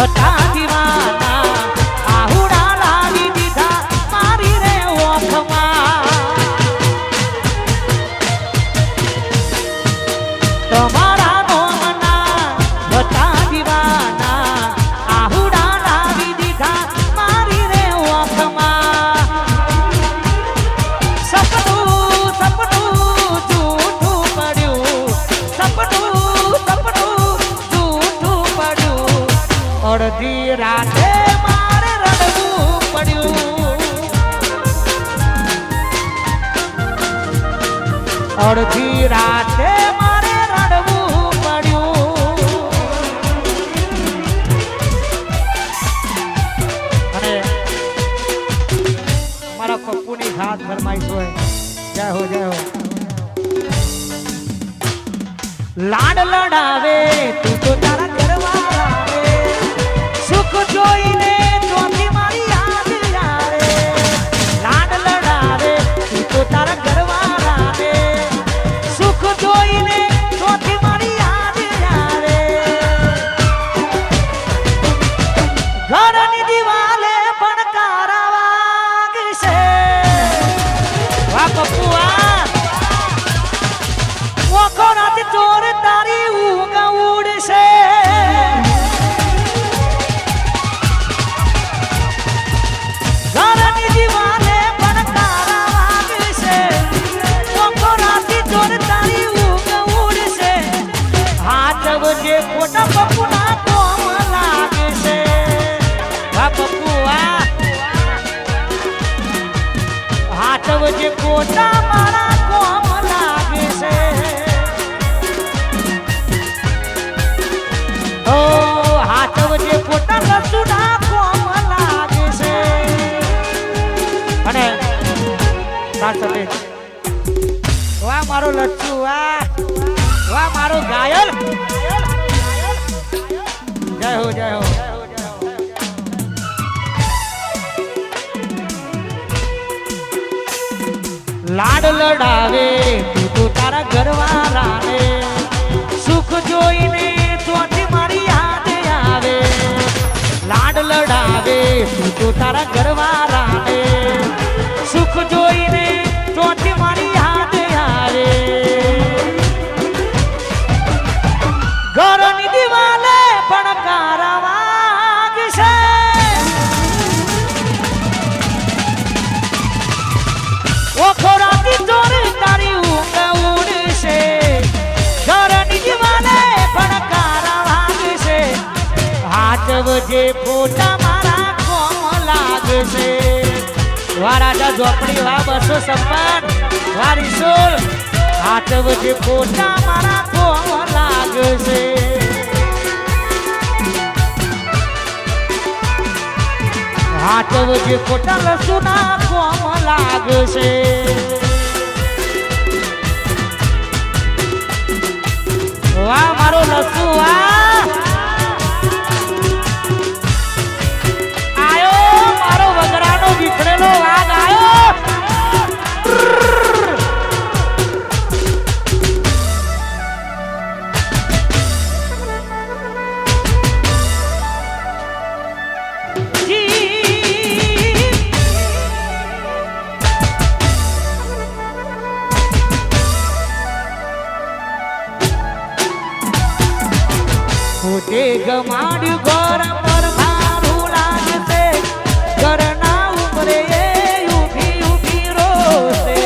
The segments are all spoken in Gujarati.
હતા દીવાના આહુડા લાવી દીધા મારી રે ઓખમાં તમારા નોમના હતા દીવાના આહુડા લાવી દીધા મારી રે ઓખમાં સપનું સપનું જૂઠું પડ્યું સપનું સપનું જૂઠું પડ્યું અડધી રાતે મારે રડવું પડ્યું અડધી રાતે મારે રડવું પડ્યું અને મારા પપ્પુની હાથ ફરમાઈશ હોય જય હો લાડ લડાવે તું તો તારા ઘરવાળા આવે સુખ જોઈને ચોથી મારી યાદ આવે લાડ લડાવે તું તો તારા ઘરવાળા આવે સુખ જોઈને ચોથી મારી યાદ આવે ઘરની દિવાલે પણ કારા વાગશે વાહ પપ્પુઆ ઓખો રાતે ચોર તારી ઊંઘ ઉડશે ઘરની દિવાલે પણ તારા વાગશે ઓખો રાતે ચોર તારી ઊંઘ ઉડશે હાથ વજે ખોટા પપ્પુના કોમ લાગશે વાહ પપ્પુઆ હાથ વજે ખોટા મારા કોમ લાગશે ઓ હાથ વજે ખોટા લસુડા કોમ લાગશે અને સાથે વાહ મારો લચ્છુ વાહ વાહ મારો ઘાયલ જય હો લાડ લડાવે તું તો તારા ઘરવાળાને સુખ જોઈને ચોથી મારી યાદ આવે લાડ લડાવે તું તો તારા ઘરવાળાને સુખ જોઈને ચોથી મારી યાદ આવે ઘરની દિવાલે પણ કારા વાગશે ઓખો રાતી ચોર તારી ઊંઘ ઉડશે ઘરની દિવાલે પણ કારા વાગશે હાથ વજે ફોટા મારા કોમ લાગશે વા રાજા ઝોપડી વા 256 વા રીસોલ હાથ વજે ફોટા મારા કોમ લાગશે હાથ વજે ખોટા લસુના કોમ લાગશે વાહ મારો લસુ વાહ આયો મારો વગરાનો વિખરેલો વાઘ આયો પોતે ગમાડ્યું ઘર પર મારું લાગશે ઘરના ઉપરે ઊભી ઊભી રોશે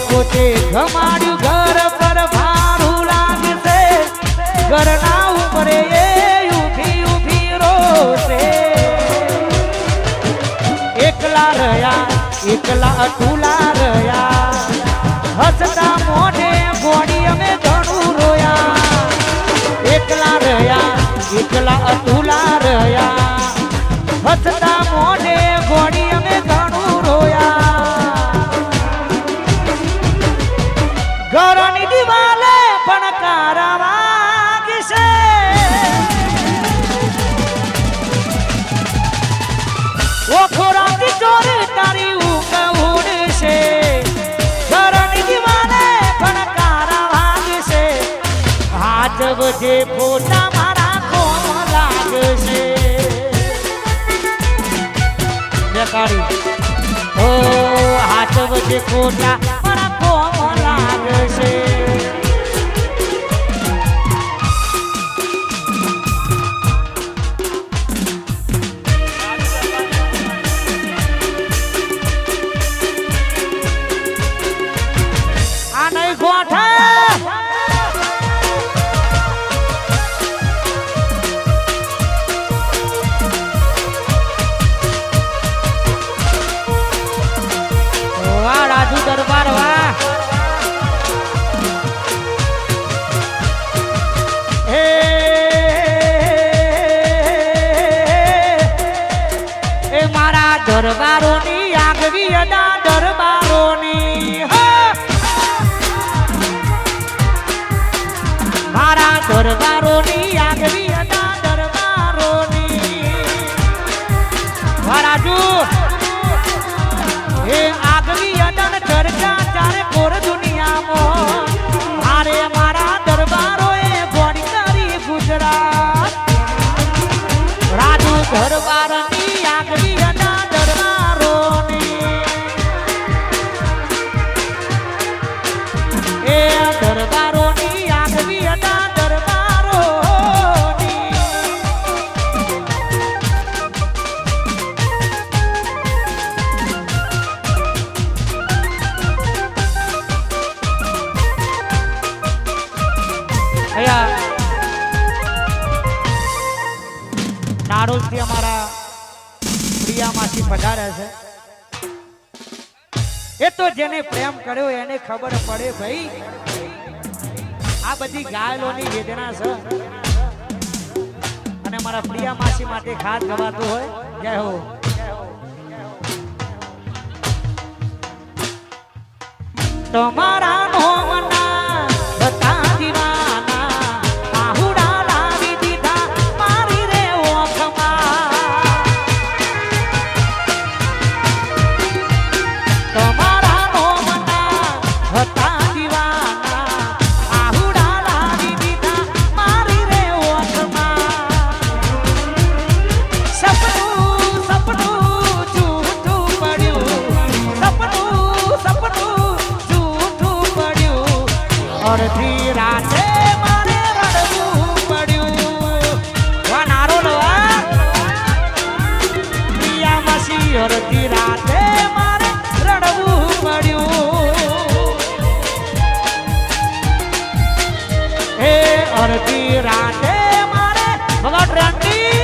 પોતે ગમાડ્યું ઘર પર મારું લાગશે ઘરના ઉપરે ઊભી ઊભી રોશે એકલા રહ્યા એકલા અતુલા રહ્યા હસતા મોઢે ગોળી અમે ઘણું રોયા એકલા રહ્યા એકલા અતુલા રહ્યા હસતા મોઢે ગોળી અમે ઘણું રોયા ઘરની દિવાલે પણ કારા વાગશે ઓખો રાતી ચોર તારી ઊંઘ ઉડશે ઘરની દિવાલે પણ કારા વાગશે જે ફોટા મારા કોમ લાગશે ઓ હાચવ જે ફોટા મારા કોમ લાગશે આ નહીં ગોઠા રાજુ દરબાર વાહ એ મારા દરબારોની આગવી અદા દરબારોની મારા દરબારોની આગવી અદા દરબારોની રાજુ એ આગવી અદન ચર્ચા ચારે કોર દુનિયામાં મારે મારા દરબારોએ ગોળી કરી ગુજરાત રાજુ દરબારની આગવી અદા દરબારોની એ દરબારોની આગવી અદા દરબારોની નારોલથી અમારા પ્રિયામાંથી પધાર્યા છે એ તો જેને પ્રેમ કર્યો એને ખબર પડે ભાઈ આ બધી ઘાયલોની વેદના છે અને મારા પ્રિયા માસી માટે ખાસ ગવાતું હોય જય હો તમારા નોમના હતા દીવાના આહુડા લાવી દીધા મારી રે ઓખમાં તમારા નોમના હતા દીવાના આહુડા લાવી દીધા મારી રે ઓખમાં સપનું સપનું જૂઠું પડ્યું સપનું અડધી રાતે મારે રડવું પડ્યું વા નારો લવા પ્રિયા માસી અડધી રાતે મારે રડવું પડ્યું એ અડધી રાતે મારે ભગત રંડી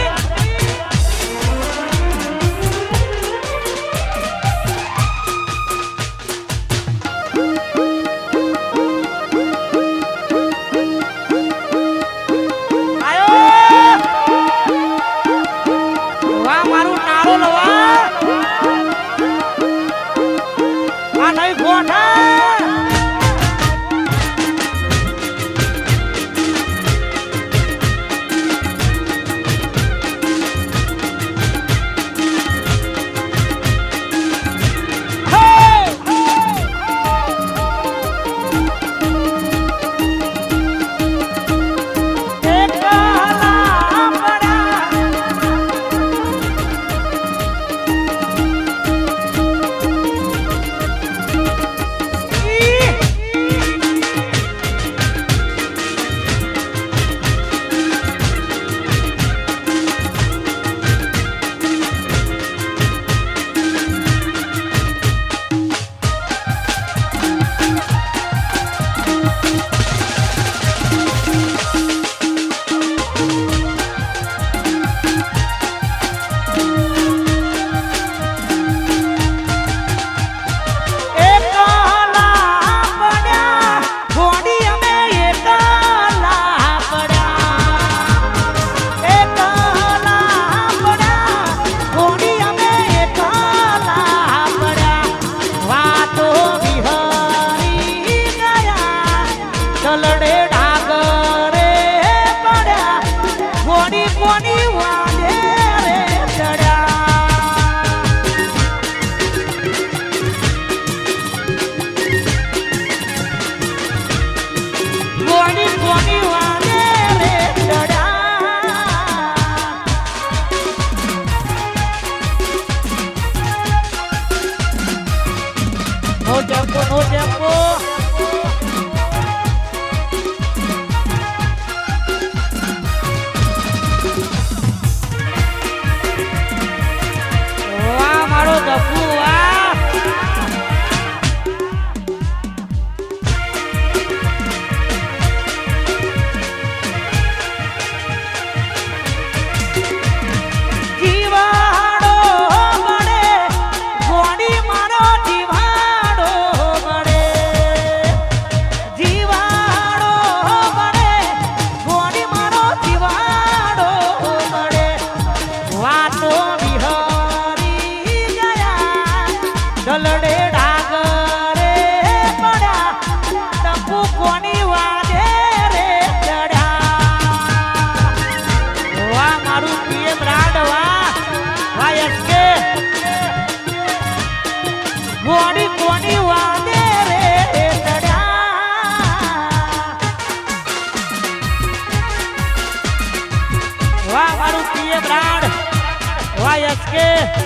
હસકે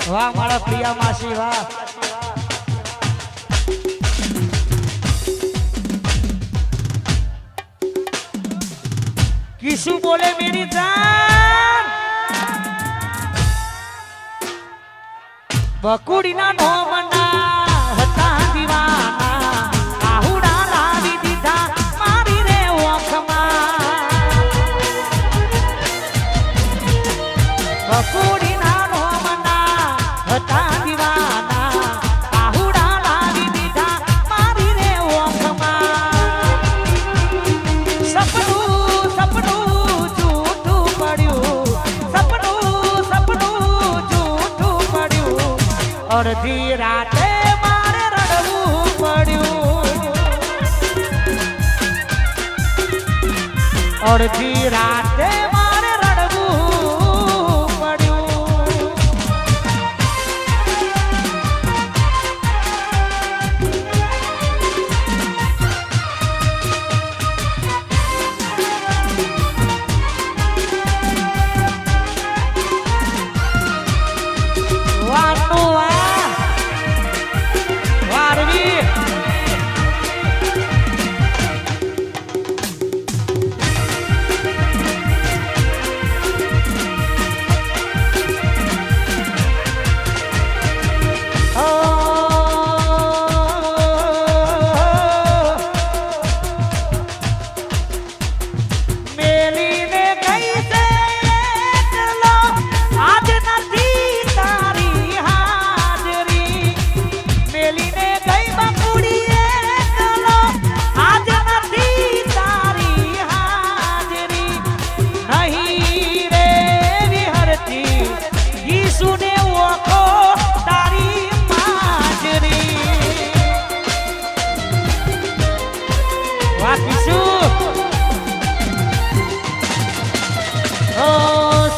વાહ મારા પ્રિયા માસી વાહ किसु बोले मेरी जान बकुड़ी ना नो मना हता दीवाना आहुड़ा लावी दीधा मारी रे ओखमा बकुड़ी ना नो मना हता दीवाना आहुड़ा लावी दीधा मारी रे ओखमा सपनू અડધી રાતે મારે રડવું પડ્યું અડધી રાતે મારે રડવું પડ્યું વાતું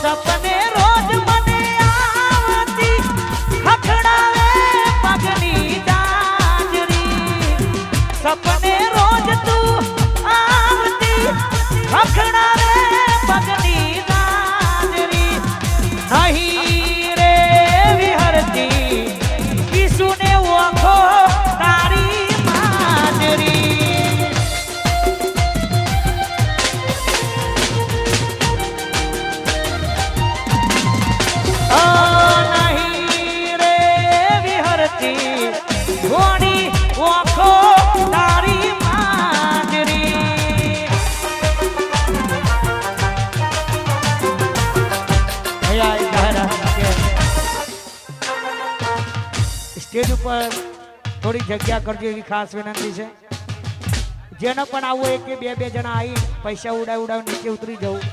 સપને રોજ મને આવતી ખખડાવે પગની જાજરી સપને રોજ તું આવતી ખખડાવે પગની જાજરી નહીં રે વિહરતી કિસુને ઓખો તારી માજરી સ્ટેજ ઉપર થોડી જગ્યા કરજો એવી ખાસ વિનંતી છે જેને પણ આવું હોય કે બે જણા આવી પૈસા ઉડાવ નીચે ઉતરી જવું.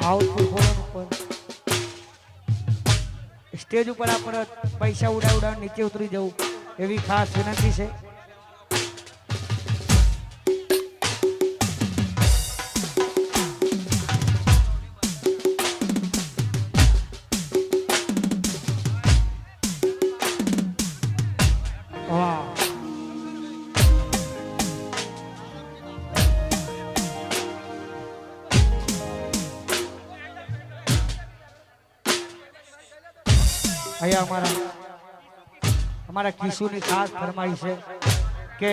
હાઉસફુલ ફોરમ ઉપર સ્ટેજ ઉપર આપણે પૈસા ઉડાવ નીચે ઉતરી જવું એવી ખાસ વિનંતી છે. અહીંયા અમારા કિશુની ખાસ ફરમાઈ છે કે